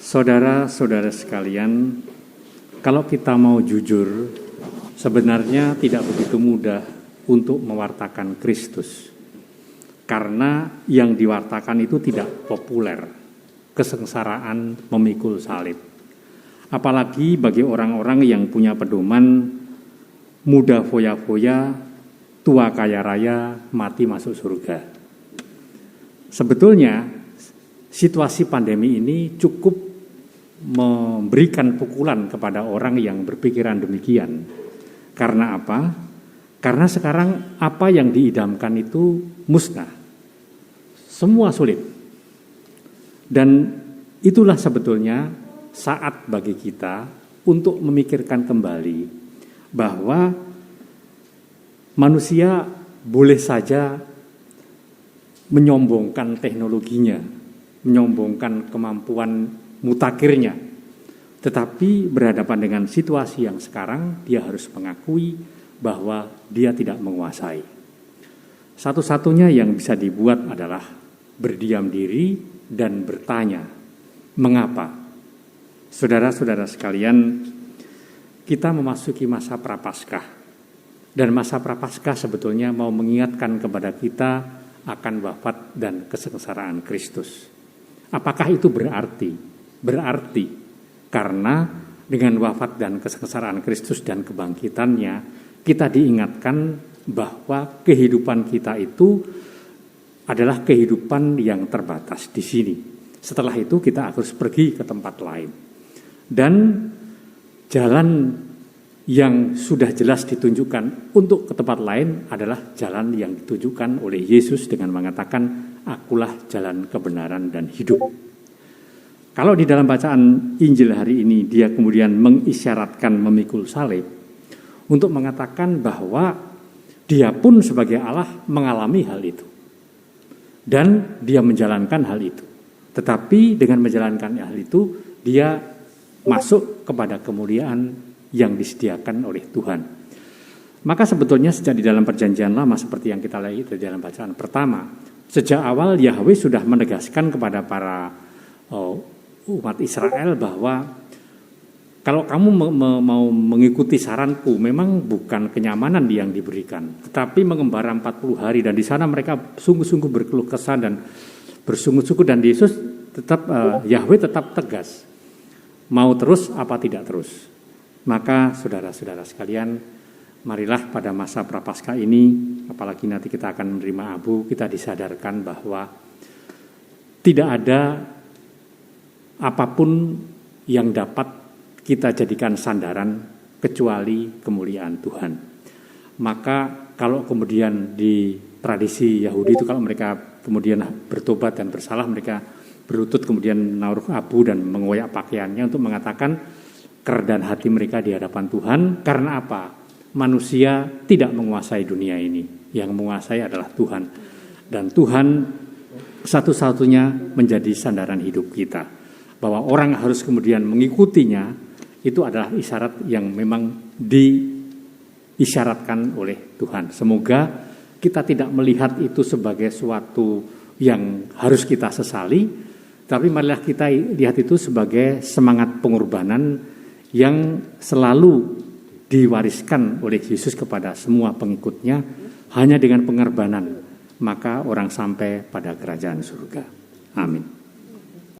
Saudara-saudara sekalian, kalau kita mau jujur, sebenarnya tidak begitu mudah untuk mewartakan Kristus. Karena yang diwartakan itu tidak populer, kesengsaraan memikul salib. Apalagi bagi orang-orang yang punya pedoman muda foya-foya, tua kaya raya, mati masuk surga. Sebetulnya situasi pandemi ini cukup memberikan pukulan kepada orang yang berpikiran demikian. Karena apa? Karena sekarang apa yang diidamkan itu musnah. Semua sulit. Dan itulah sebetulnya saat bagi kita untuk memikirkan kembali bahwa manusia boleh saja menyombongkan teknologinya, menyombongkan kemampuan mutakhirnya. Tetapi berhadapan dengan situasi yang sekarang, dia harus mengakui bahwa dia tidak menguasai. Satu-satunya yang bisa dibuat adalah berdiam diri dan bertanya, mengapa? Saudara-saudara sekalian, kita memasuki masa Prapaskah. Dan masa Prapaskah sebetulnya mau mengingatkan kepada kita akan wafat dan kesengsaraan Kristus. Apakah itu berarti? Berarti karena dengan wafat dan kesengsaraan Kristus dan kebangkitannya, kita diingatkan bahwa kehidupan kita itu adalah kehidupan yang terbatas di sini. Setelah itu kita harus pergi ke tempat lain. Dan jalan yang sudah jelas ditunjukkan untuk ke tempat lain adalah jalan yang ditunjukkan oleh Yesus dengan mengatakan, akulah jalan kebenaran dan hidup. Kalau di dalam bacaan Injil hari ini dia kemudian mengisyaratkan memikul salib untuk mengatakan bahwa dia pun sebagai Allah mengalami hal itu. Dan dia menjalankan hal itu. Tetapi dengan menjalankan hal itu, dia masuk kepada kemuliaan yang disediakan oleh Tuhan. Maka sebetulnya sejak di dalam perjanjian lama seperti yang kita lihat di dalam bacaan pertama, sejak awal Yahweh sudah menegaskan kepada para umat Israel bahwa kalau kamu mau mengikuti saranku, memang bukan kenyamanan yang diberikan, tetapi mengembara 40 hari dan di sana mereka sungguh-sungguh berkeluh kesah dan bersungguh-sungguh, dan Yesus tetap Yahweh tetap tegas, mau terus apa tidak terus. Maka saudara-saudara sekalian, marilah pada masa Prapaskah ini, apalagi nanti kita akan menerima abu, kita disadarkan bahwa tidak ada apapun yang dapat kita jadikan sandaran kecuali kemuliaan Tuhan. Maka kalau kemudian di tradisi Yahudi itu kalau mereka kemudian bertobat dan bersalah, mereka berlutut kemudian naruh abu dan mengoyak pakaiannya untuk mengatakan kerendahan hati mereka di hadapan Tuhan. Karena apa? Manusia tidak menguasai dunia ini. Yang menguasai adalah Tuhan. Dan Tuhan satu-satunya menjadi sandaran hidup kita. Bahwa orang harus kemudian mengikutinya, itu adalah isyarat yang memang diisyaratkan oleh Tuhan. Semoga kita tidak melihat itu sebagai suatu yang harus kita sesali, tapi marilah kita lihat itu sebagai semangat pengorbanan yang selalu diwariskan oleh Yesus kepada semua pengikutnya. Hanya dengan pengorbanan maka orang sampai pada kerajaan surga. Amin.